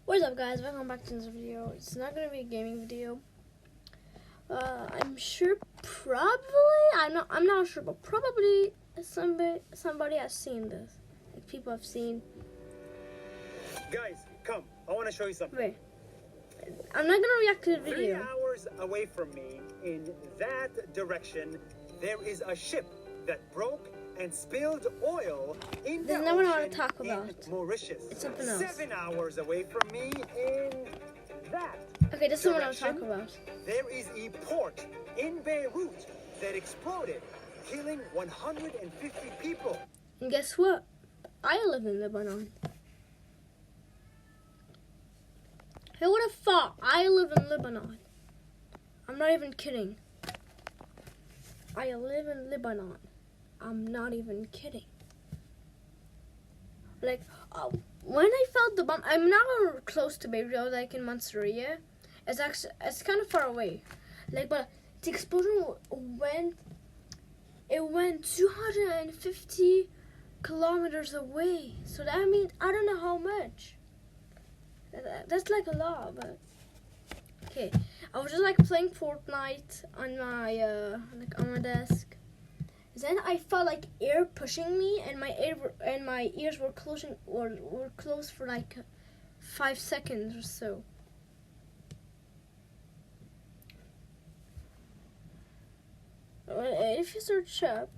What's up, guys? Welcome back to this video. It's not gonna be a gaming video. I'm sure, I'm not sure, but probably somebody has seen this. Like, people have seen. Guys, come. I want to show you something. Wait, I'm not gonna react to the video. 3 hours away from me, in that direction, there is a ship that broke and spilled oil in the There's no one I ocean want to talk about. in Mauritius. It's something else. 7 hours away from me, in that Okay, this is what I want to direction, talk about. there is a port in Beirut that exploded, killing 150 people. And guess what? I live in Lebanon. Who would have thought I live in Lebanon? I'm not even kidding. I live in Lebanon. I'm not even kidding. Like, when I felt the bomb, I'm not close to Beirut. I was like in Mansouriya. It's kind of far away. Like, but the explosion went 250 kilometers away. So that means I don't know how much. That's like a lot, but okay. I was just like playing Fortnite on my on my desk. Then I felt like air pushing me, and my ears were closing or were closed for like 5 seconds or so. If you search up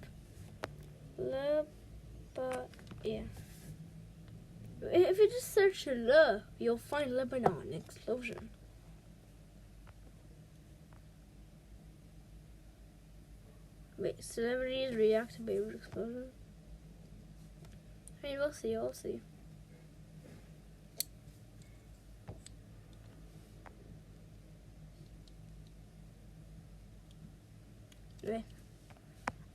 if you just search Le, you'll find Lebanon explosion. Wait, celebrities react to Beirut explosion? I mean, we'll see. Okay.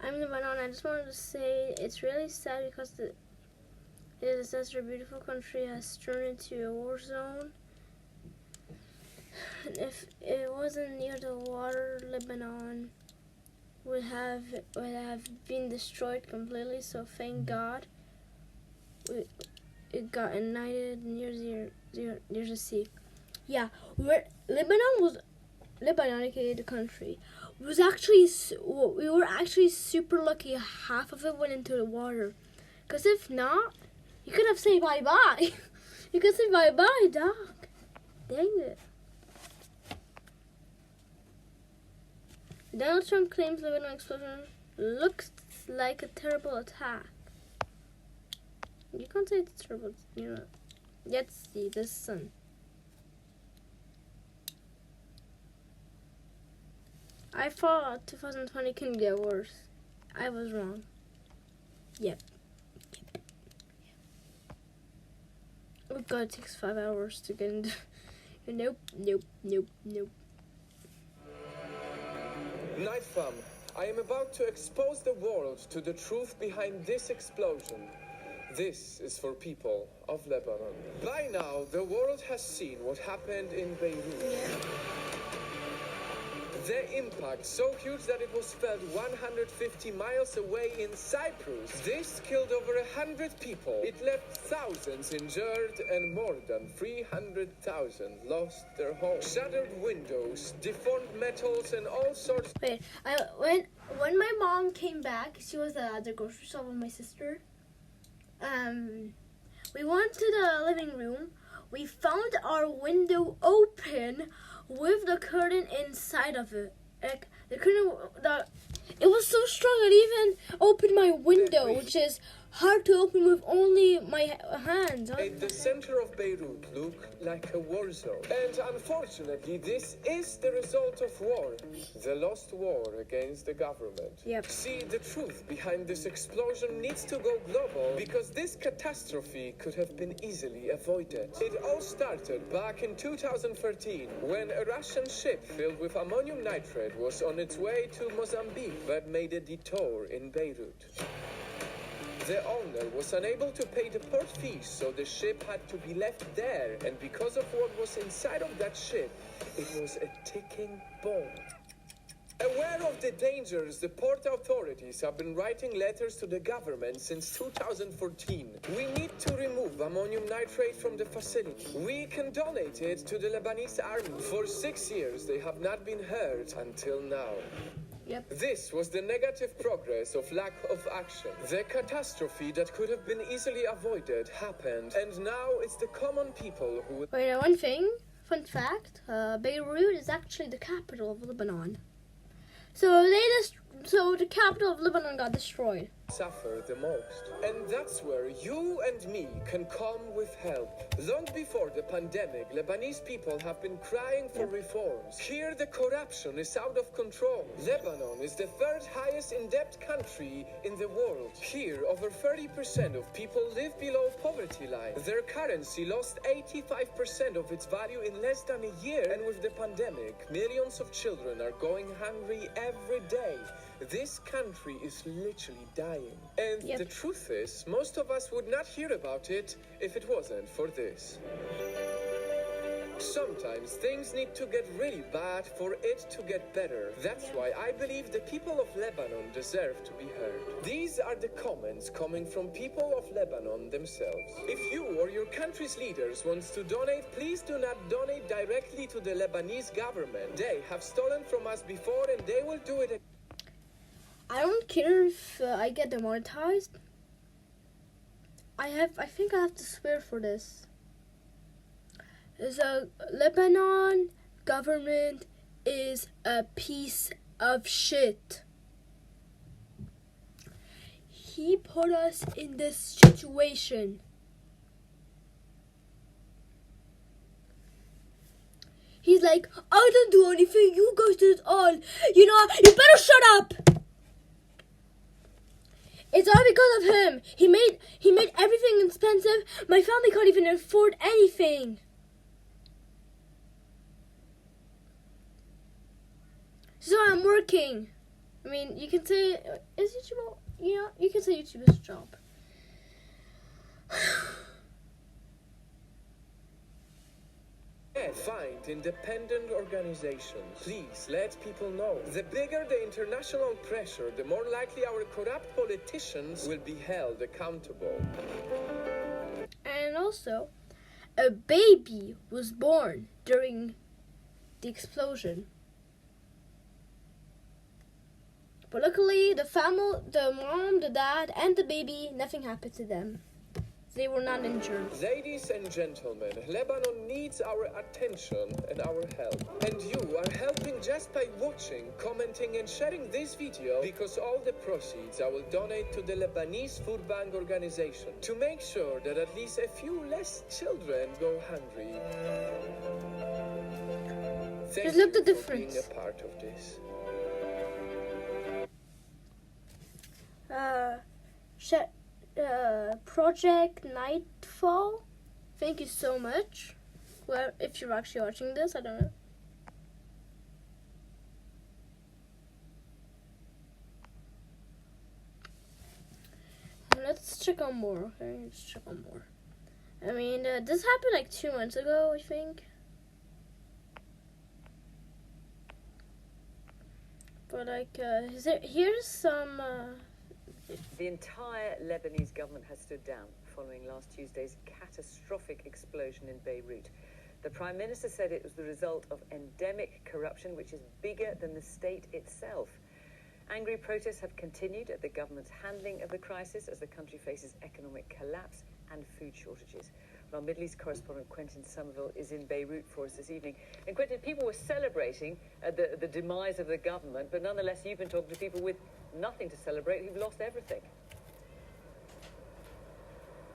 I'm in Lebanon. I just wanted to say it's really sad because it is such a beautiful country has turned into a war zone. And if it wasn't near the water, Lebanon would have been destroyed completely. So thank God it got united near the sea. Yeah, Lebanon, aka the country, we were actually super lucky. Half of it went into the water, because if not, you could have said bye-bye. You could say bye-bye, dog. Dang it. Donald Trump claims Lebanon explosion looks like a terrible attack. You can't say it's terrible, you know. Let's see the sun. I thought 2020 couldn't get worse. I was wrong. Yep. Oh god, it takes 5 hours to get into. Nope. Night fam, I am about to expose the world to the truth behind this explosion. This is for people of Lebanon. By now, the world has seen what happened in Beirut. The impact so huge that it was felt 150 miles away in Cyprus. This killed over 100 people. It left thousands injured and more than 300,000 lost their homes. Shattered windows, deformed metals, and all sorts. Wait, when my mom came back, she was at the grocery store with my sister. We went to the living room. We found our window open with the curtain inside of it. Like the curtain, it was so strong it even opened my window, which is hard to open with only my hands. Made the center of Beirut look like a war zone. And unfortunately, this is the result of war. The lost war against the government. Yep. See, the truth behind this explosion needs to go global because this catastrophe could have been easily avoided. It all started back in 2013 when a Russian ship filled with ammonium nitrate was on its way to Mozambique but made a detour in Beirut. The owner was unable to pay the port fees, so the ship had to be left there. And because of what was inside of that ship, it was a ticking bomb. Aware of the dangers, the port authorities have been writing letters to the government since 2014. We need to remove ammonium nitrate from the facility. We can donate it to the Lebanese army. For 6 years, they have not been heard until now. Yep. This was the negative progress of lack of action. The catastrophe that could have been easily avoided happened, and now it's the common people who... Wait, one thing, fun fact, Beirut is actually the capital of Lebanon. So the capital of Lebanon got destroyed. suffer the most. And that's where you and me can come with help. Long before the pandemic, Lebanese people have been crying for reforms. Here the corruption is out of control. Lebanon is the third highest in-debt country in the world. Here, over 30% of people live below poverty line. Their currency lost 85% of its value in less than a year. And with the pandemic, millions of children are going hungry every day. This country is literally dying. And the truth is, most of us would not hear about it if it wasn't for this. Sometimes things need to get really bad for it to get better. That's why I believe the people of Lebanon deserve to be heard. These are the comments coming from people of Lebanon themselves. If you or your country's leaders want to donate, please do not donate directly to the Lebanese government. They have stolen from us before and they will do it again. I don't care if I get demonetized. I think I have to swear for this. The Lebanon government is a piece of shit. He put us in this situation. He's like, I don't do anything, you guys did it all. You know, you better shut up. It's all because of him. He made everything expensive. My family can't even afford anything. So I'm working. I mean, you can say, is YouTube, you can say YouTube is a job. Find independent organizations. Please let people know. The bigger the international pressure, the more likely our corrupt politicians will be held accountable. And also, a baby was born during the explosion. But luckily, the mom, the dad, and the baby, nothing happened to them. They were not injured. Ladies and gentlemen, Lebanon needs our attention and our help. And you are helping just by watching, commenting, and sharing this video, because all the proceeds I will donate to the Lebanese Food Bank organization to make sure that at least a few less children go hungry. Thank Look the you for difference. being a part of this. Project Nightfall, thank you so much. Well, if you're actually watching this, I don't know. Let's check on more. Okay, let's check on more. I mean, this happened like 2 months ago, I think. But like, here's some. The entire Lebanese government has stood down following last Tuesday's catastrophic explosion in Beirut. The Prime Minister said it was the result of endemic corruption, which is bigger than the state itself. Angry protests have continued at the government's handling of the crisis as the country faces economic collapse and food shortages. Our Middle East correspondent Quentin Somerville is in Beirut for us this evening. And Quentin, people were celebrating the demise of the government, but nonetheless you've been talking to people with nothing to celebrate who've lost everything.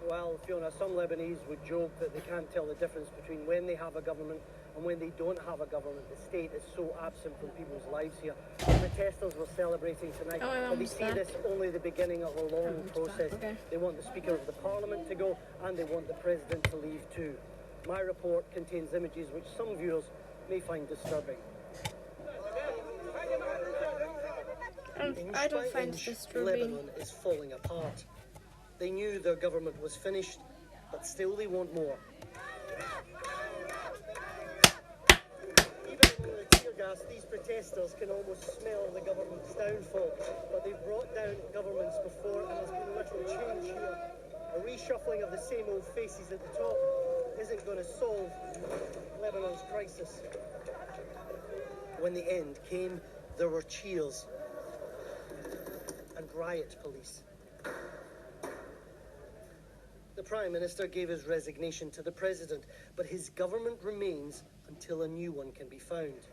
Well, Fiona, some Lebanese would joke that they can't tell the difference between when they have a government and when they don't have a government. The state is so absent from people's lives here. The protesters were celebrating tonight, but they see this only the beginning of a long process. Okay. They want the Speaker of the Parliament to go, and they want the President to leave too. My report contains images which some viewers may find disturbing. I don't find it disturbing. Lebanon is falling apart. They knew their government was finished, but still they want more. Even the tear gas us, these protesters can almost smell the government's downfall, but they've brought down governments before and there's been little change here. A reshuffling of the same old faces at the top isn't going to solve Lebanon's crisis. When the end came, there were cheers and riot police. The Prime Minister gave his resignation to the President, but his government remains until a new one can be found.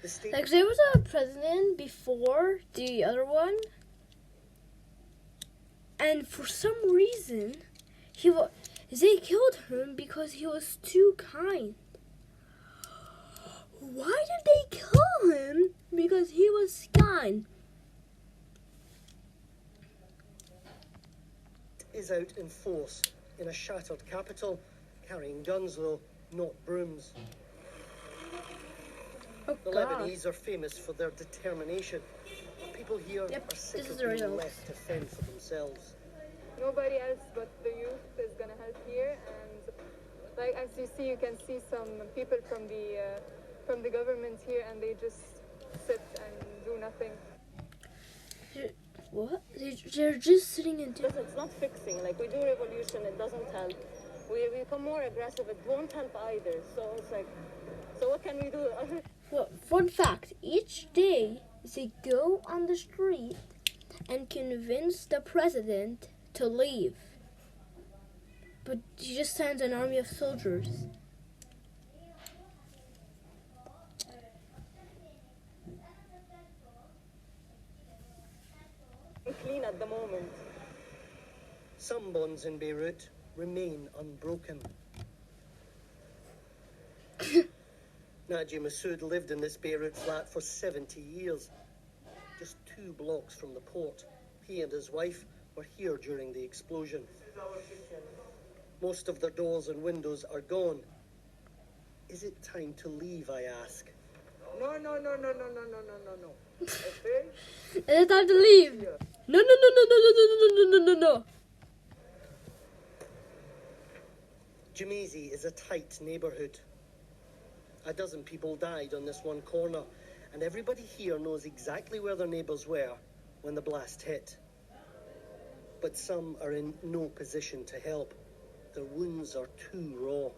The state... Like, there was a president before the other one, and for some reason, they killed him because he was too kind. Why did they kill him? Because he was kind. Is out in force in a shattered capital, carrying guns though, not brooms. Oh, The God. Lebanese are famous for their determination. People here Yep, are sick this of is the being result. left to fend for themselves. Nobody else but the youth is gonna help here, and like as you see, you can see some people from the government here, and they just sit and do nothing. What? They're just sitting in... Because it's not fixing. Like, we do revolution, it doesn't help. We become more aggressive, it won't help either. So it's like, so what can we do? Well, fun fact, each day they go on the street and convince the president to leave. But he just sends an army of soldiers. Clean at the moment. Some bonds in Beirut remain unbroken. Naji Massoud lived in this Beirut flat for 70 years, just 2 blocks from the port. He and his wife were here during the explosion. Most of their doors and windows are gone. Is it time to leave, I ask? No. Okay? It's time to leave. No. Jumeirah is a tight neighbourhood. A dozen people died on this one corner, and everybody here knows exactly where their neighbours were when the blast hit. But some are in no position to help. Their wounds are too raw.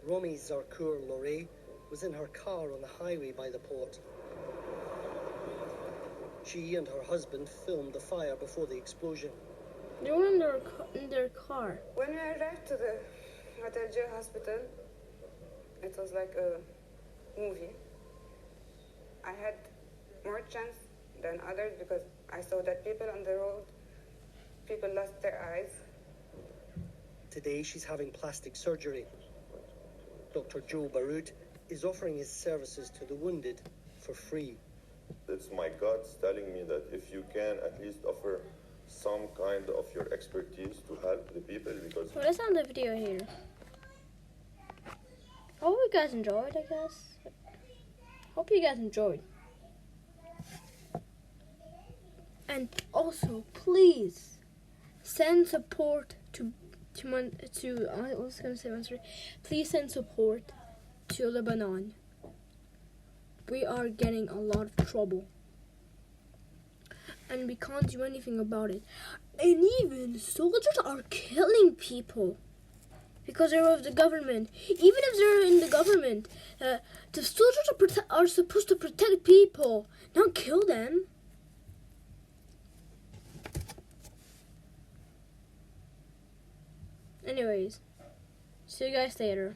Romy Zarkour Loré was in her car on the highway by the port. She and her husband filmed the fire before the explosion. They were in their car. When we arrived to the Hotel Joe hospital, it was like a movie. I had more chance than others because I saw that people on the road, people lost their eyes. Today she's having plastic surgery. Dr. Joe Baroud is offering his services to the wounded for free. It's my guts telling me that if you can at least offer some kind of your expertise to help the people, because Well, let's end the video here. Hope you guys enjoyed, I guess. Hope you guys enjoyed. And also, please send support I was gonna say Monster. Please send support to Lebanon. We are getting a lot of trouble, and we can't do anything about it. And even soldiers are killing people because they're of the government. Even if they're in the government, the soldiers are supposed to protect people, not kill them. Anyways, see you guys later.